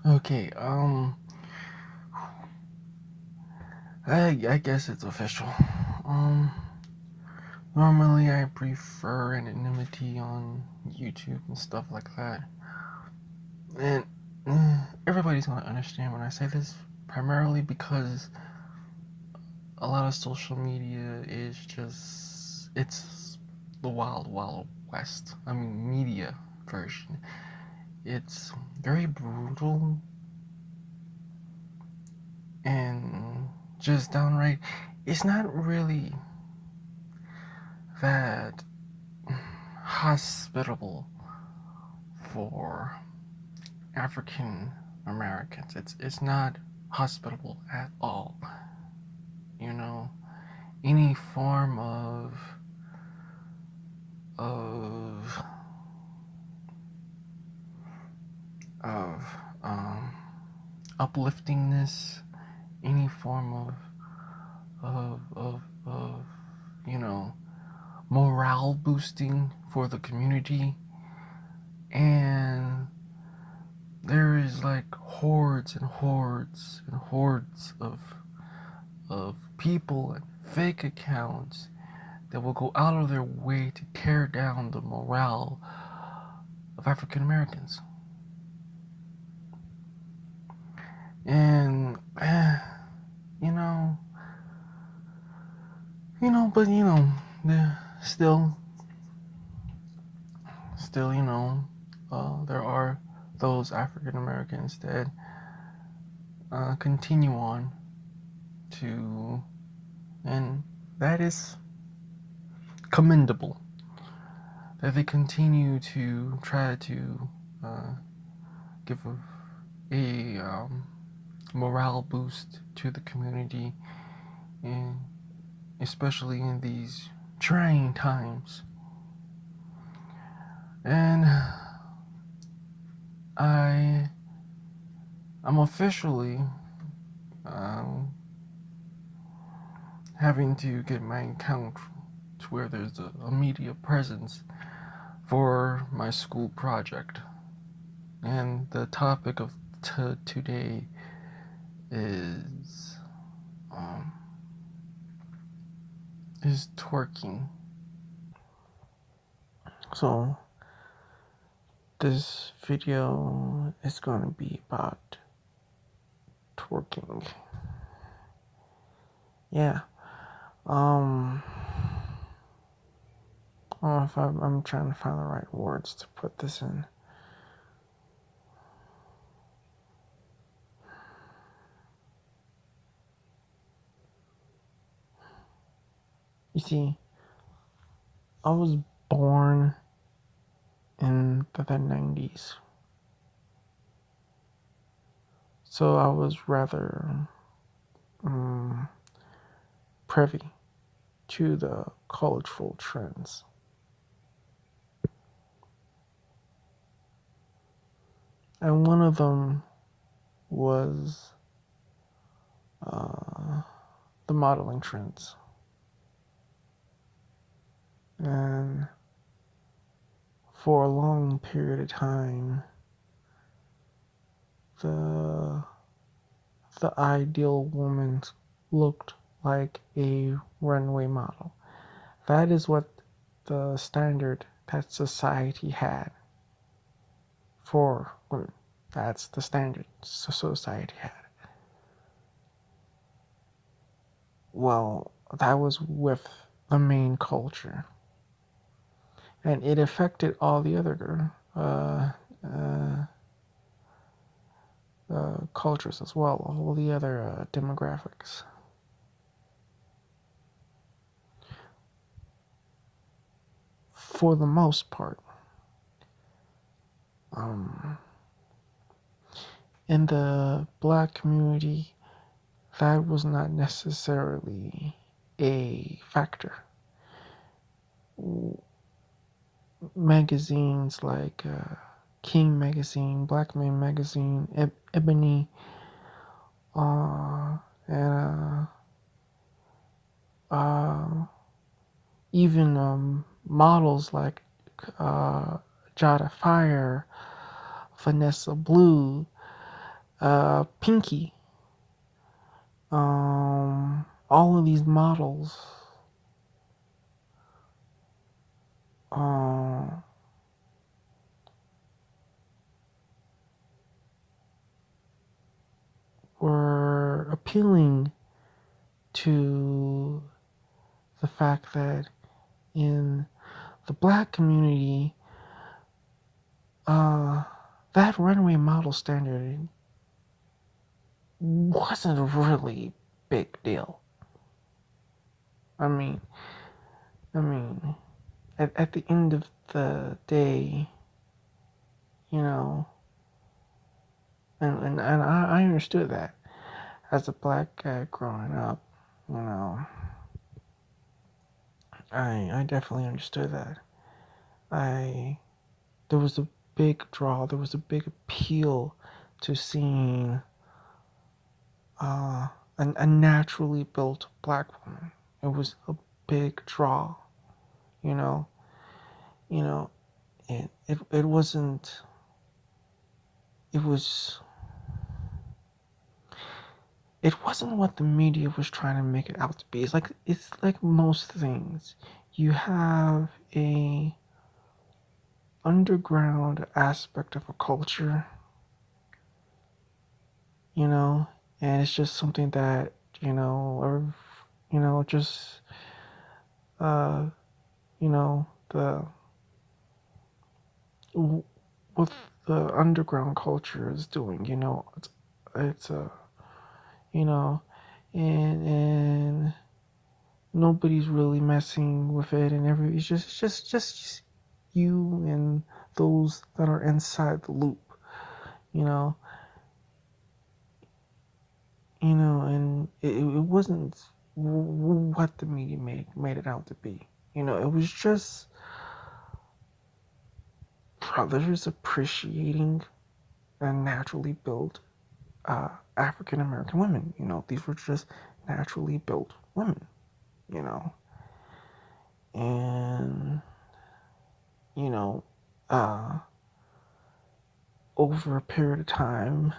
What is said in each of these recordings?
Okay, I guess it's official. Um, Normally I prefer anonymity on YouTube and stuff like that. And everybody's gonna understand when I say this, primarily because a lot of social media is it's the wild, wild west. I mean, media version. It's very brutal and just downright, it's not really that hospitable for African Americans. It's not hospitable at all. You know, any form of of um, upliftingness, any form of you know, morale boosting for the community, and there is like hordes and hordes and hordes of people and fake accounts that will go out of their way to tear down the morale of African Americans. And you know, but still, there are those African Americans that continue on to, and that is commendable. That they continue to try to give a morale boost to the community, and especially in these trying times. And I'm officially um, having to get my account to where there's a media presence for my school project. And the topic of today is um, is twerking. So this video is going to be about twerking. Yeah. I don't know if I'm trying to find the right words to put this in. You see, I was born in the 90s. So I was rather privy to the cultural trends. And one of them was the modeling trends. And for a long period of time, the ideal woman looked like a runway model. That is what the standard that society had for women. That's the standard society had. Well, that was with the main culture, and it affected all the other cultures as well, all the other demographics. For the most part, in the black community, that was not necessarily a factor. Magazines like King Magazine, Black Man Magazine, Ebony, and even models like Jada Fire, Vanessa Blue, Pinky, all of these models, were appealing to the fact that in the black community, that runway model standard wasn't a really big deal. I mean, at the end of the day, you know, and I understood that as a black guy growing up, you know, I definitely understood that. There was a big draw, there was a big appeal to seeing a naturally built black woman. It was a big draw, you know. It wasn't. It wasn't what the media was trying to make it out to be. It's like most things. You have a underground aspect of a culture, you know, and it's just something that, just the what the underground culture is doing, it's you know, and nobody's really messing with it, and it's just you and those that are inside the loop, you know, and it wasn't what the media made it out to be. It was just brothers appreciating and naturally built African American women. These were just naturally built women. And over a period of time,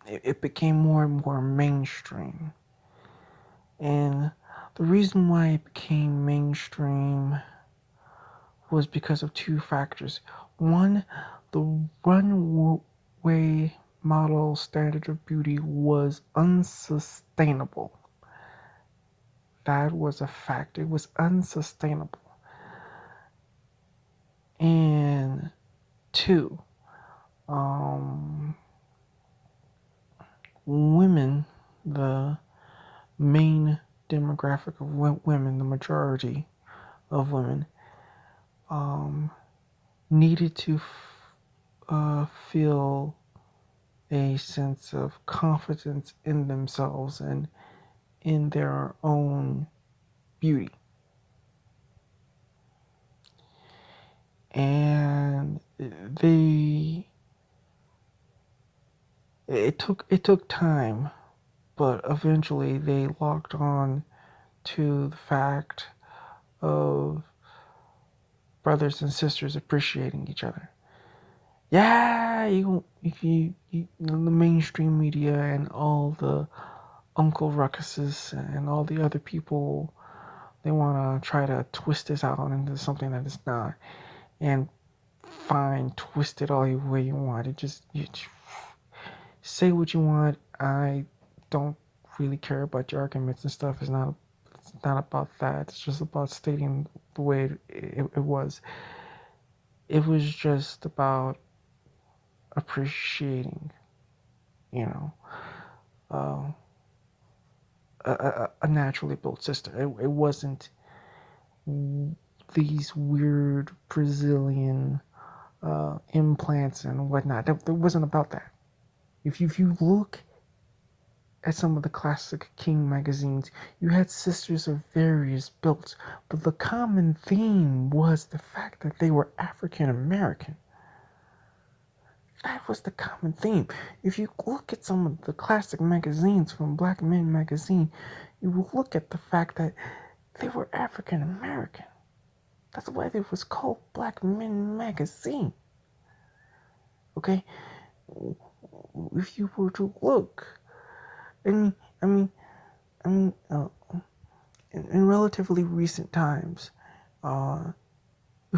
it became more and more mainstream. And the reason why it became mainstream was because of two factors. One, the runway model standard of beauty was unsustainable. That was a fact. It was unsustainable. And two, women, the main demographic of women, the majority of women, needed to feel a sense of confidence in themselves and in their own beauty. And it took time, but eventually they locked on to the fact of brothers and sisters appreciating each other. Yeah, the mainstream media and all the Uncle Ruckuses and all the other people, they want to try to twist this out into something that it's not. And fine, twist it all the way you want. You say what you want. I don't really care about your arguments and stuff. It's not about that. It's just about stating the way it was. It was just about appreciating, a naturally built sister. It wasn't these weird Brazilian implants and whatnot. It wasn't about that. If you look at some of the classic King magazines, you had sisters of various builds, but the common theme was the fact that they were African American. That was the common theme. If you look at some of the classic magazines from Black Men magazine, you will look at the fact that they were African American. That's why it was called Black Men Magazine. Okay? If you were to look, I mean, I mean, I mean, in relatively recent times, you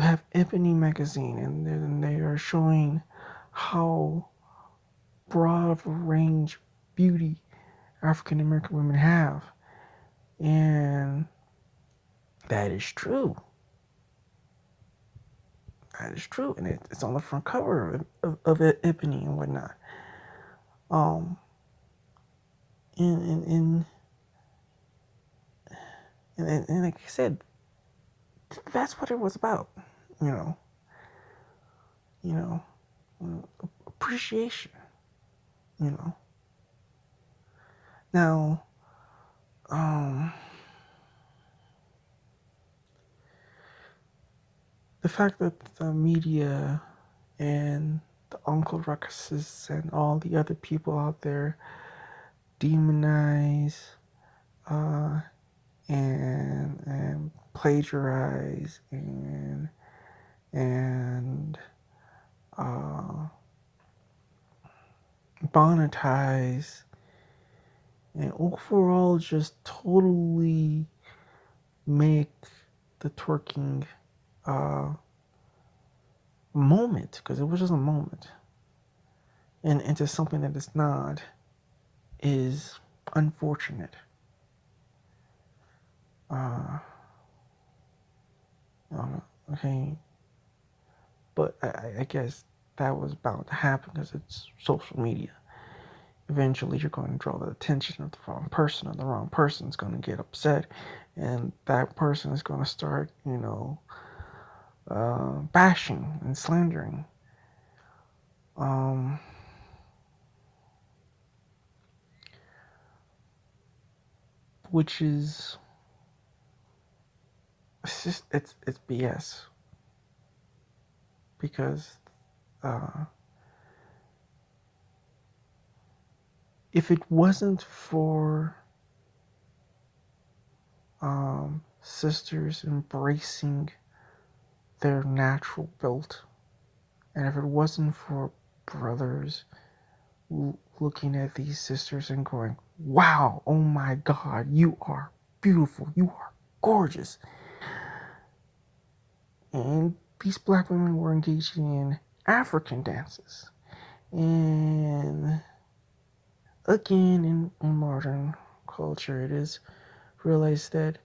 have Ebony Magazine, and they are showing how broad of a range beauty African American women have, and that is true. That is true, and it's on the front cover of Ebony and whatnot. Um, and like I said, that's what it was about. You know, you know, appreciation. You know. Now, the fact that the media and the Uncle Ruckuses and all the other people out there demonize and plagiarize and monetize and overall just totally make the twerking moment, because it was just a moment, and into something that it's not, is unfortunate. Okay, but I guess that was bound to happen because it's social media. Eventually, you're going to draw the attention of the wrong person, and the wrong person is going to get upset, and that person is going to start, bashing and slandering. Which is, it's BS, because if it wasn't for sisters embracing their natural build, and if it wasn't for brothers looking at these sisters and going, wow, oh my God, you are beautiful, you are gorgeous. And these black women were engaging in African dances. And again, in modern culture, it is realized that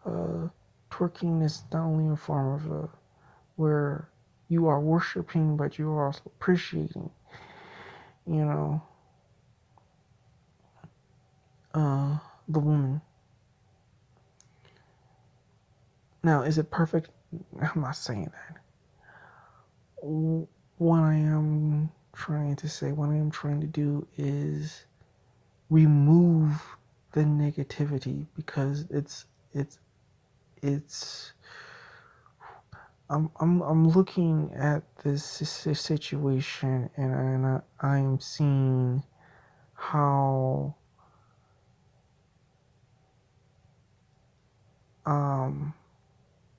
twerking is not only a form of where you are worshiping, but you are also appreciating, the woman. Now, is it perfect? I'm not saying that. What I am trying to say, what I am trying to do is remove the negativity, because I'm looking at this situation, and I am seeing how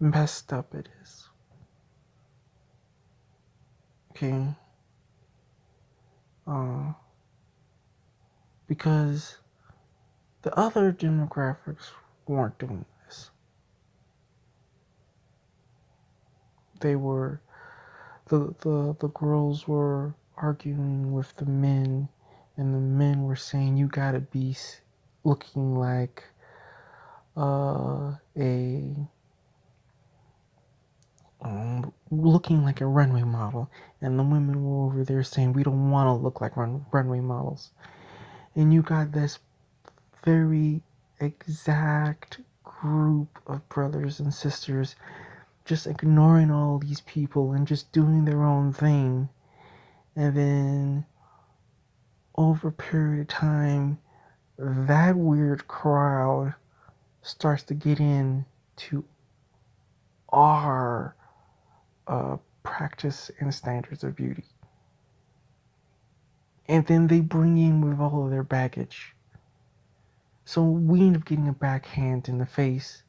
messed up it is. Okay. Because the other demographics weren't doing this. They were, the girls were arguing with the men, and the men were saying, you gotta be looking like looking like a runway model, and the women were over there saying, we don't want to look like runway models. And you got this very exact group of brothers and sisters just ignoring all these people and just doing their own thing. And then over a period of time, that weird crowd starts to get into our practice and standards of beauty. And then they bring in with all of their baggage. So we end up getting a backhand in the face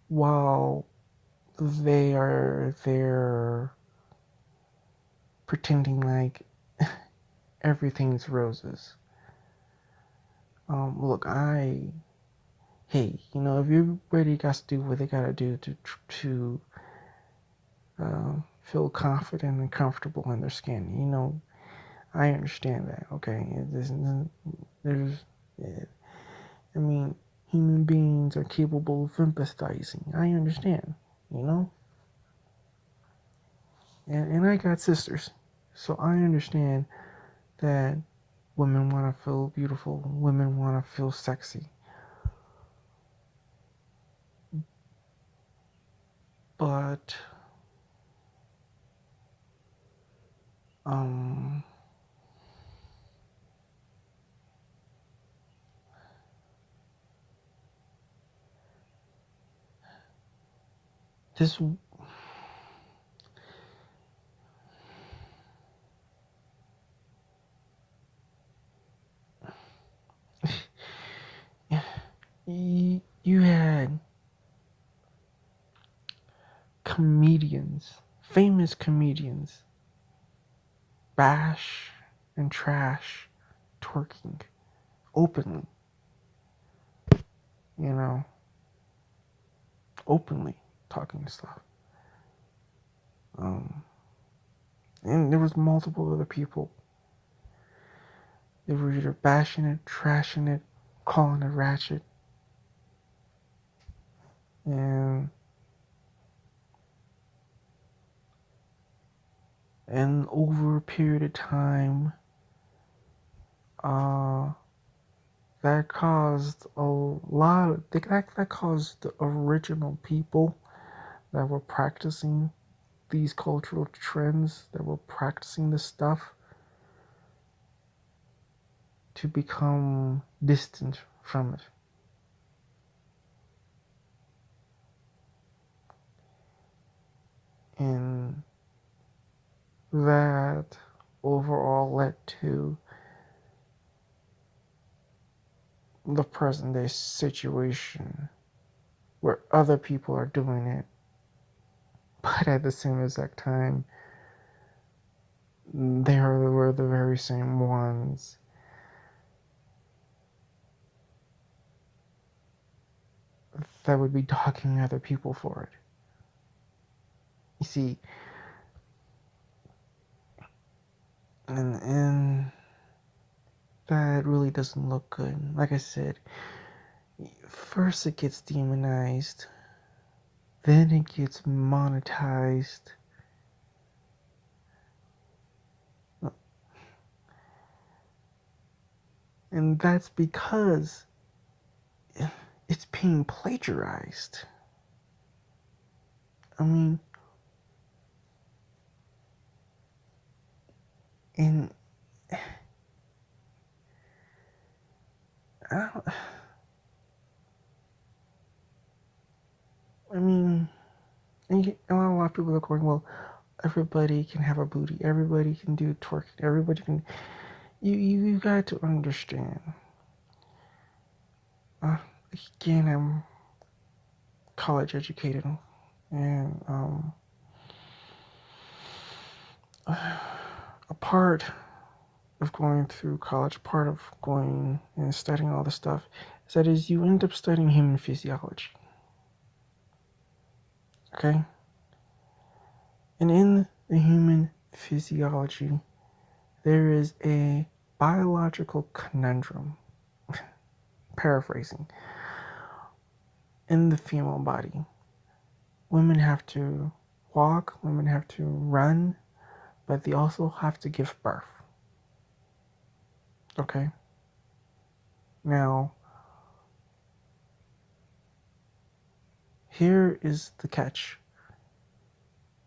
while they're pretending like everything's roses. Look, hey, if everybody got to do what they gotta do to feel confident and comfortable in their skin, I understand that. Okay, I mean, human beings are capable of empathizing. I understand, you know, and I got sisters, so I understand that women want to feel beautiful, women want to feel sexy. But this you had comedians, famous comedians, bash and trash twerking openly, you know, openly talking stuff. And there was multiple other people. They were either bashing it, trashing it, calling it ratchet, and over a period of time, that caused a lot of that caused the original people that were practicing these cultural trends, that were practicing this stuff, to become distant from it. And that overall led to the present day situation where other people are doing it, but at the same exact time, were the very same ones that would be dogging other people for it. You see, and that really doesn't look good. Like I said, first it gets demonized, then it gets monetized. And that's because it's being plagiarized. I mean, and and a lot of people are going, well, everybody can have a booty, everybody can do twerking, everybody can. You got to understand. Again, I'm college educated, and a part of going through college, part of going and studying all this stuff, is that you end up studying human physiology. Okay? And in the human physiology, there is a biological conundrum, paraphrasing, in the female body. Women have to walk, women have to run, but they also have to give birth. Okay? Now, here is the catch.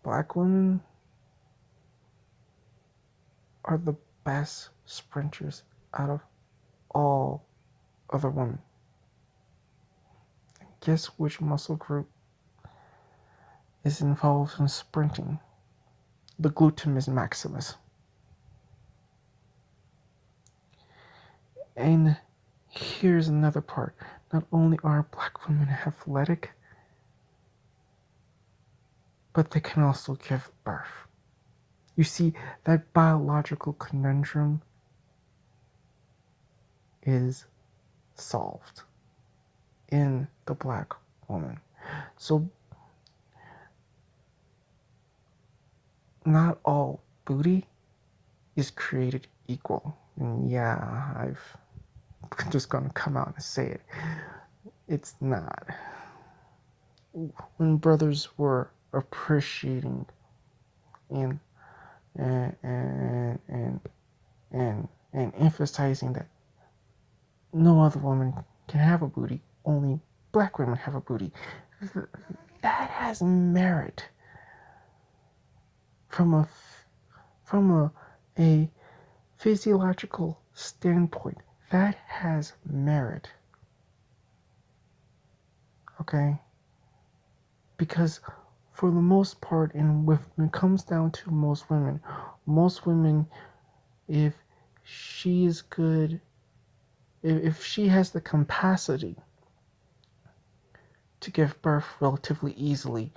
Black women are the best sprinters out of all other women. Guess which muscle group is involved in sprinting? The gluteus maximus. And here's another part. Not only are black women athletic, but they can also give birth. You see, that biological conundrum is solved in the black woman. So, not all booty is created equal. And yeah, I'm just gonna come out and say it. It's not. When brothers were appreciating and and and and and emphasizing that no other woman can have a booty, only black women have a booty, that has merit from a physiological standpoint. That has merit. Okay? Because for the most part, and when it comes down to most women, if she is good, if she has the capacity to give birth relatively easily,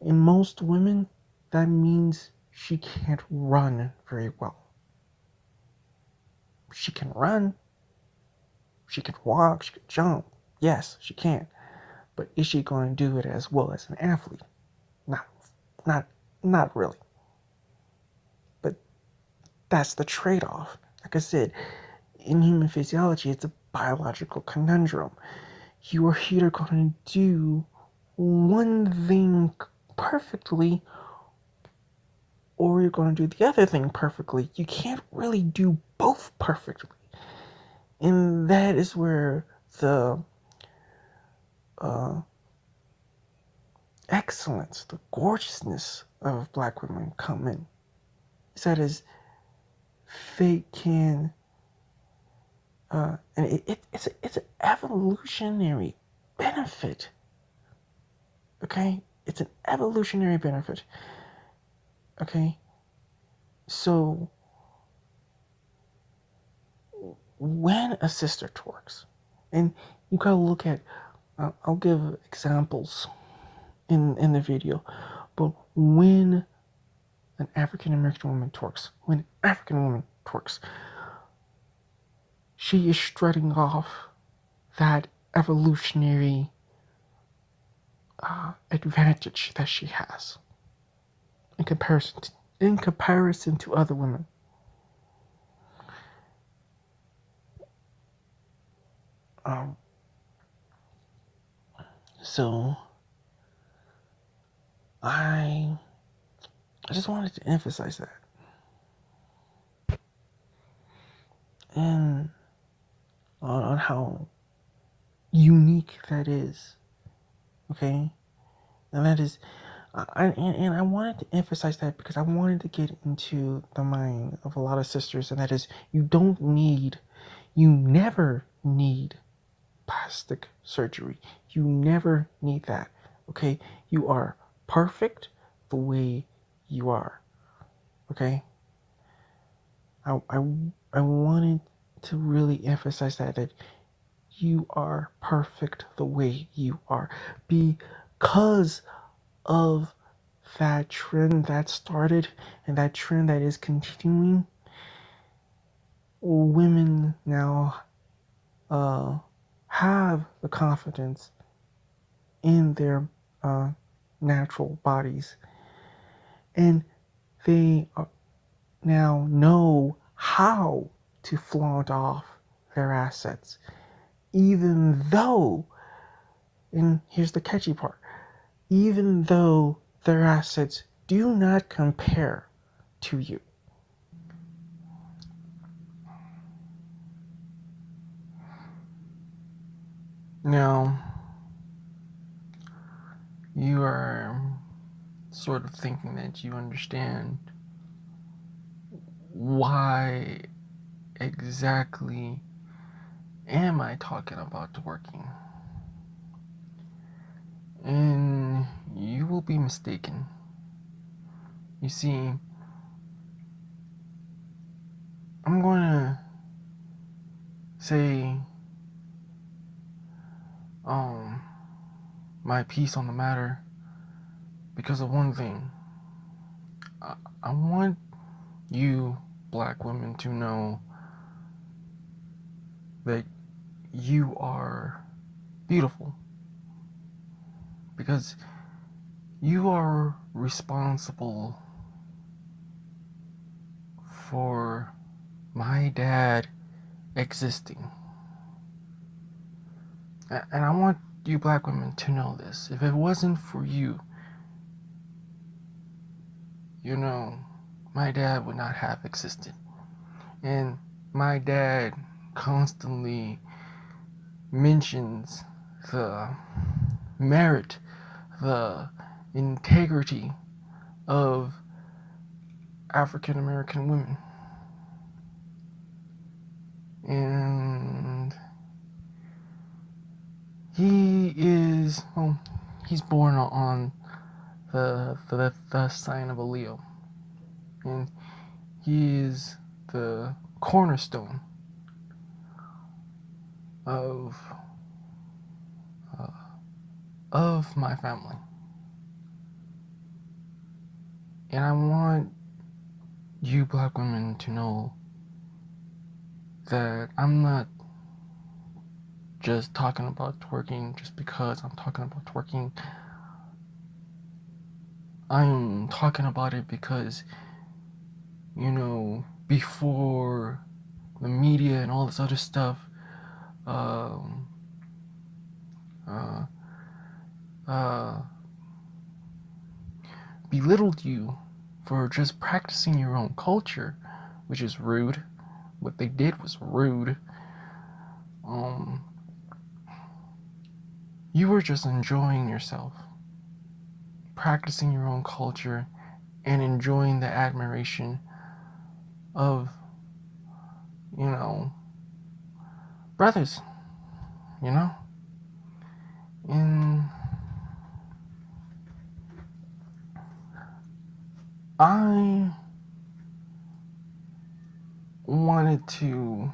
in most women, that means she can't run very well. She can run, she can walk, she can jump. Yes, she can. But is she going to do it as well as an athlete? Not really. But that's the trade-off. Like I said, in human physiology, it's a biological conundrum. You are either going to do one thing perfectly, or you're going to do the other thing perfectly. You can't really do both perfectly. And that is where the excellence, the gorgeousness of black women come in. That is, fate can, and it's an evolutionary benefit. Okay, it's an evolutionary benefit. Okay, so when a sister twerks, and you gotta look at, I'll give examples in the video, but when an African American woman twerks, she is strutting off that evolutionary advantage that she has in comparison to other women. So I just wanted to emphasize that. And on how unique that is. Okay? And that is, I wanted to emphasize that because I wanted to get into the mind of a lot of sisters, and that is, you never need plastic surgery. You never need that. Okay? You are perfect the way you are. Okay? I wanted to really emphasize that you are perfect the way you are, because of that trend that started and that trend that is continuing. Women now have the confidence in their natural bodies, and they now know how to flaunt off their assets, even though, and here's the catchy part, even though their assets do not compare to you. Now, you are sort of thinking that you understand why exactly am I talking about twerking? And you will be mistaken. You see, I'm going to say my piece on the matter because of one thing. I want you black women to know that you are beautiful, because you are responsible for my dad existing. And I want you black women to know this. If it wasn't for you, my dad would not have existed. And my dad constantly mentions the merit, the integrity of African American women. And he's born on the sign of a Leo. And he is the cornerstone of my family. And I want you black women to know that I'm not just talking about twerking just because I'm talking about twerking. I'm talking about it because, before the media and all this other stuff um, uh, uh, belittled you for just practicing your own culture, which is rude. What they did was rude. You were just enjoying yourself, practicing your own culture, and enjoying the admiration of, brothers, And I wanted to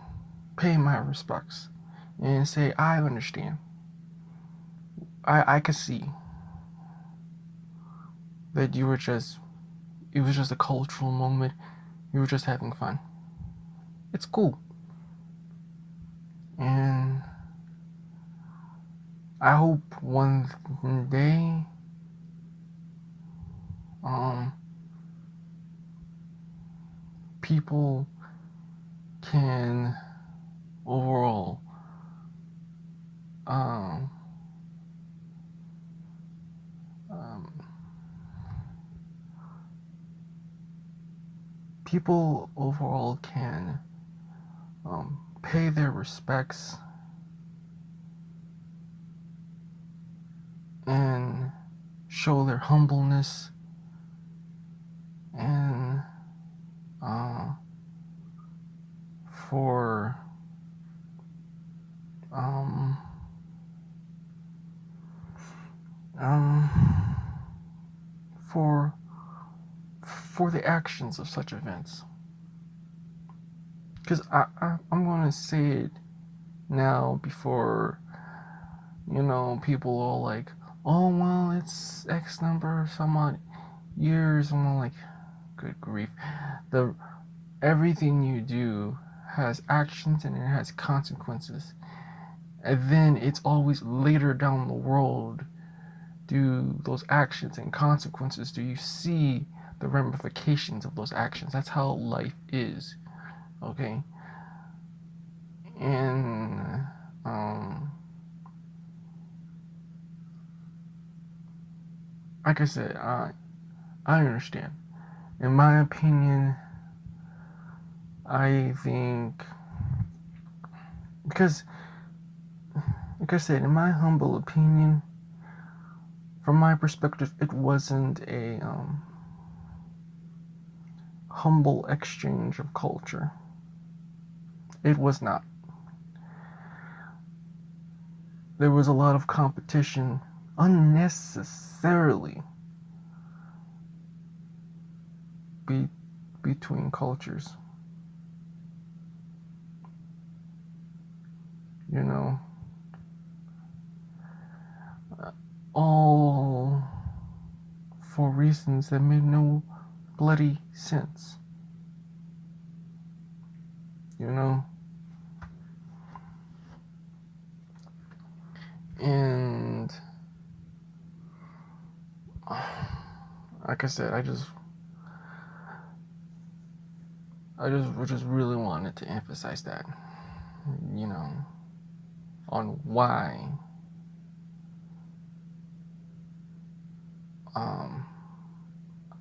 pay my respects and say, I understand. I could see that it was just a cultural moment. You were just having fun. It's cool. And I hope one day, people can overall, people overall can pay their respects and show their humbleness and for for the actions of such events. Because I'm going to say it now before, people are like, oh, well, it's X number of some odd years. And I'm like, good grief. Everything you do has actions and it has consequences. And then it's always later down the road do those actions and consequences do you see the ramifications of those actions. That's how life is. Okay? And like I said, I understand. In my opinion, I think, because like I said, in my humble opinion, from my perspective, it wasn't a humble exchange of culture. It was not. There was a lot of competition unnecessarily between cultures. All reasons that made no bloody sense. You know? And like I said, I just really wanted to emphasize that, you know, on why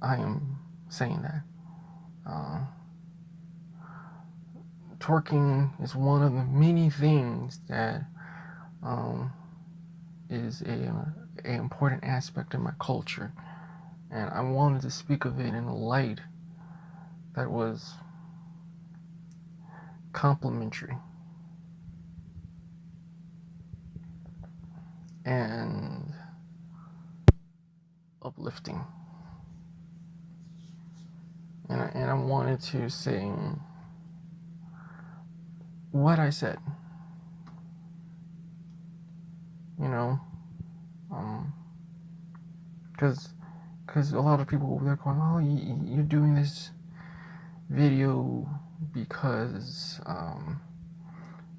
I am saying that. Twerking is one of the many things that is a important aspect of my culture, and I wanted to speak of it in a light that was complimentary and uplifting. And I wanted to say what I said, you know, because a lot of people, they're going, oh, you're doing this video because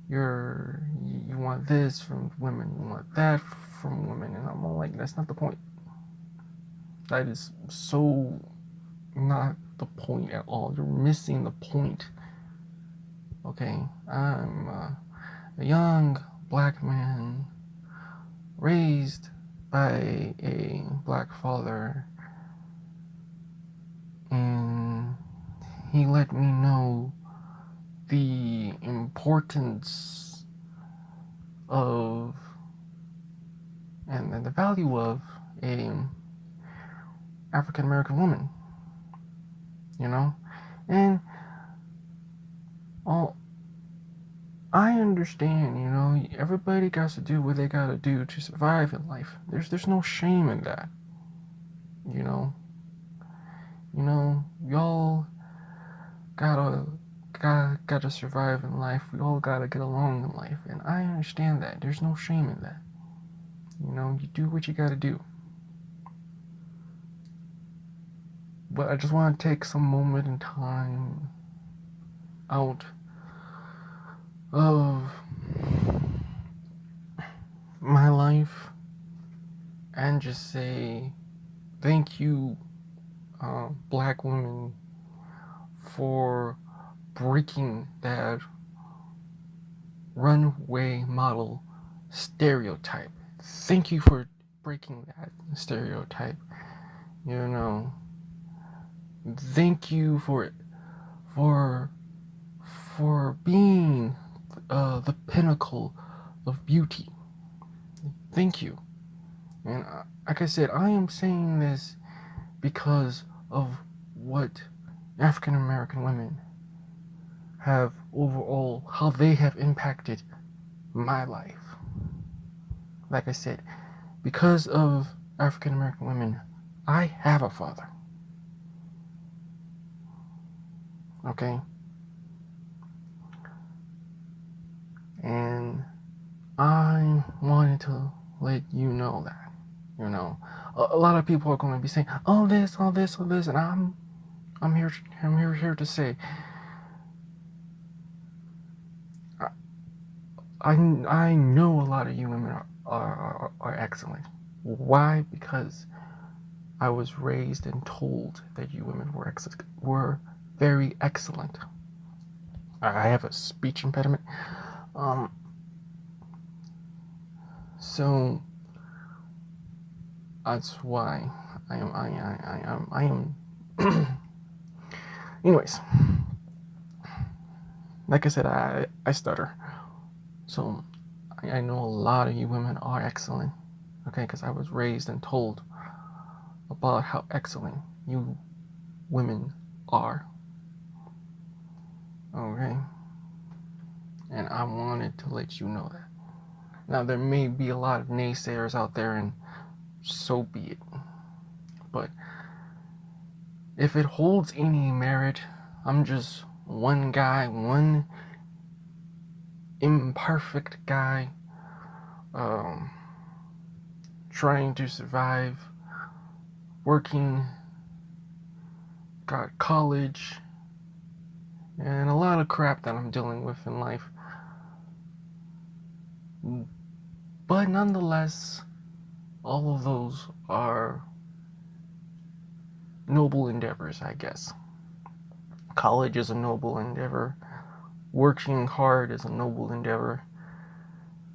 you want this from women, you want that from women, and I'm all like, that's not the point. That is so not the point at all. You're missing the point. Okay, I'm a young black man raised by a black father, and he let me know the importance of and the value of a African American woman, you know, and I understand, you know, everybody got to do what they gotta do to survive in life. There's no shame in that, you know. Y'all gotta survive in life. We all gotta get along in life, and I understand that. There's no shame in that. You know, you do what you gotta do. But I just want to take some moment in time out of my life and just say thank you, black women, for breaking that runway model stereotype. Thank you for breaking that stereotype. You know, thank you for being the pinnacle of beauty. Thank you. And like I said, I am saying this because of what African American women have overall, how they have impacted my life. Like I said, because of African American women, I have a father. Okay? And I wanted to let you know that. You know, a lot of people are going to be saying all this, and I'm here to say, I know a lot of you women are excellent. Why? Because I was raised and told that you women were very excellent. I have a speech impediment, so that's why I am. Anyways, like I said, I stutter, so I know a lot of you women are excellent. Okay, because I was raised and told about how excellent you women are. Okay, and I wanted to let you know that. Now, there may be a lot of naysayers out there, and so be it. But if it holds any merit, I'm just one guy, one imperfect guy, trying to survive working, got college, and a lot of crap that I'm dealing with in life. But nonetheless, all of those are noble endeavors, I guess. College is a noble endeavor. Working hard is a noble endeavor.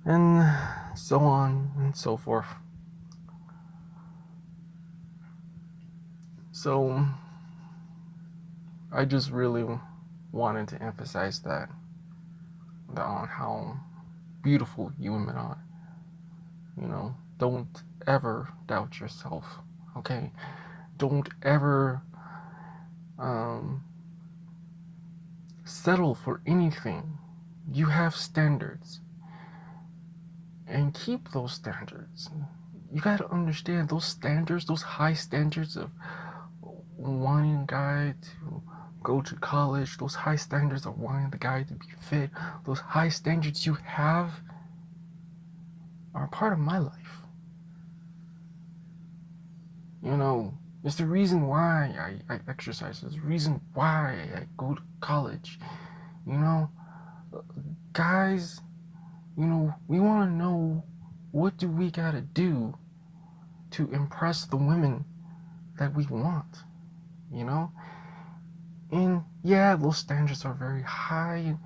And so on and so forth. So, I just really wanted to emphasize that on how beautiful you women are. You know, don't ever doubt yourself, okay? Don't ever settle for anything. You have standards, and keep those standards. You gotta understand those standards, those high standards of wanting a guy to go to college, those high standards of wanting the guy to be fit, those high standards you have are a part of my life. You know, it's the reason why I exercise. It's the reason why I go to college. You know, guys, you know, we want to know, what do we gotta do to impress the women that we want, you know? And yeah, those standards are very high.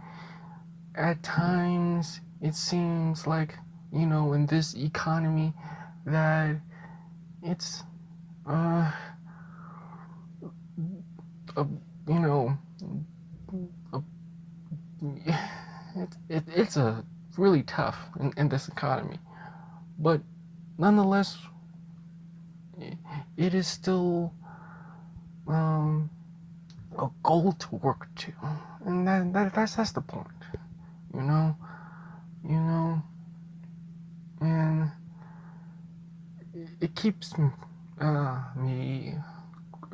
At times, it seems like, you know, in this economy, that it's, you know, it's a really tough in this economy. But nonetheless, it is still a goal to work to, and that's the point, you know, and it keeps me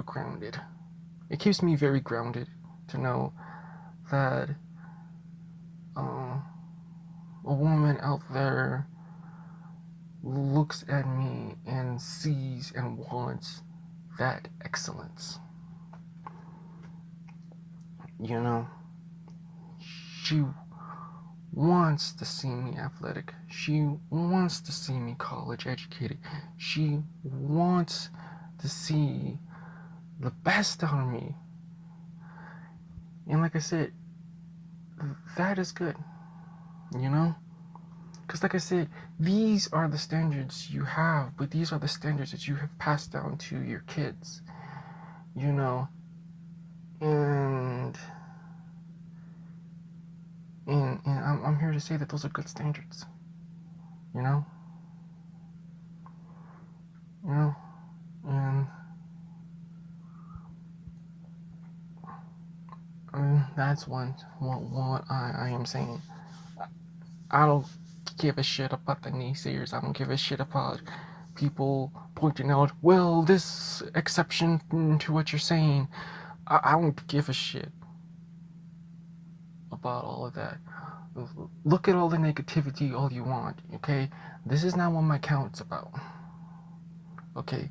grounded. It keeps me very grounded to know that a woman out there looks at me and sees and wants that excellence. You know, she wants to see me athletic. She wants to see me college educated. She wants to see the best out of me. And like I said, that is good, you know? Because like I said, these are the standards you have, but these are the standards that you have passed down to your kids, you know? And I'm here to say that those are good standards, you know? And that's what I am saying. I don't give a shit about the naysayers. I don't give a shit about people pointing out, well, this exception to what you're saying. I don't give a shit about all of that. Look at all the negativity all you want, okay? This is not what my account's about. Okay,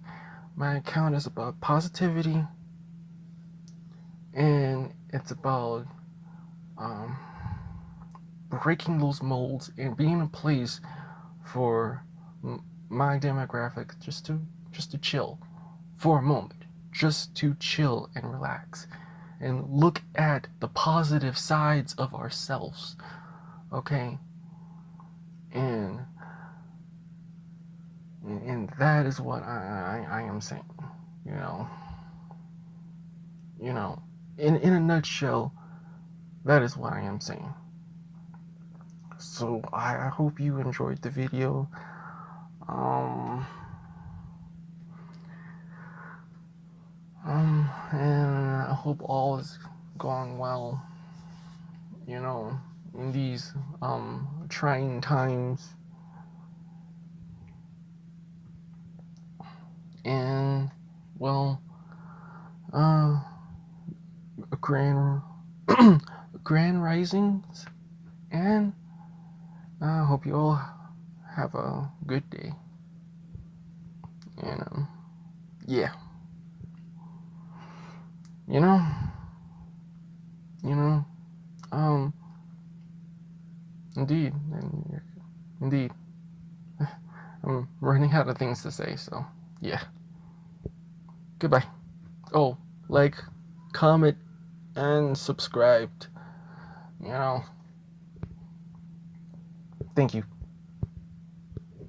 my account is about positivity, and it's about breaking those molds and being a place for my demographic just to chill for a moment, just to chill and relax and look at the positive sides of ourselves, okay? And that is what I am saying, you know. In a nutshell, that is what I am saying. So I hope you enjoyed the video. And I hope all is going well, you know, in these trying times. And well, grand risings, and I hope you all have a good day. And yeah. You know, you know, indeed, indeed. I'm running out of things to say, so yeah. Goodbye. Oh, like, comment, and subscribed. You know. Thank you.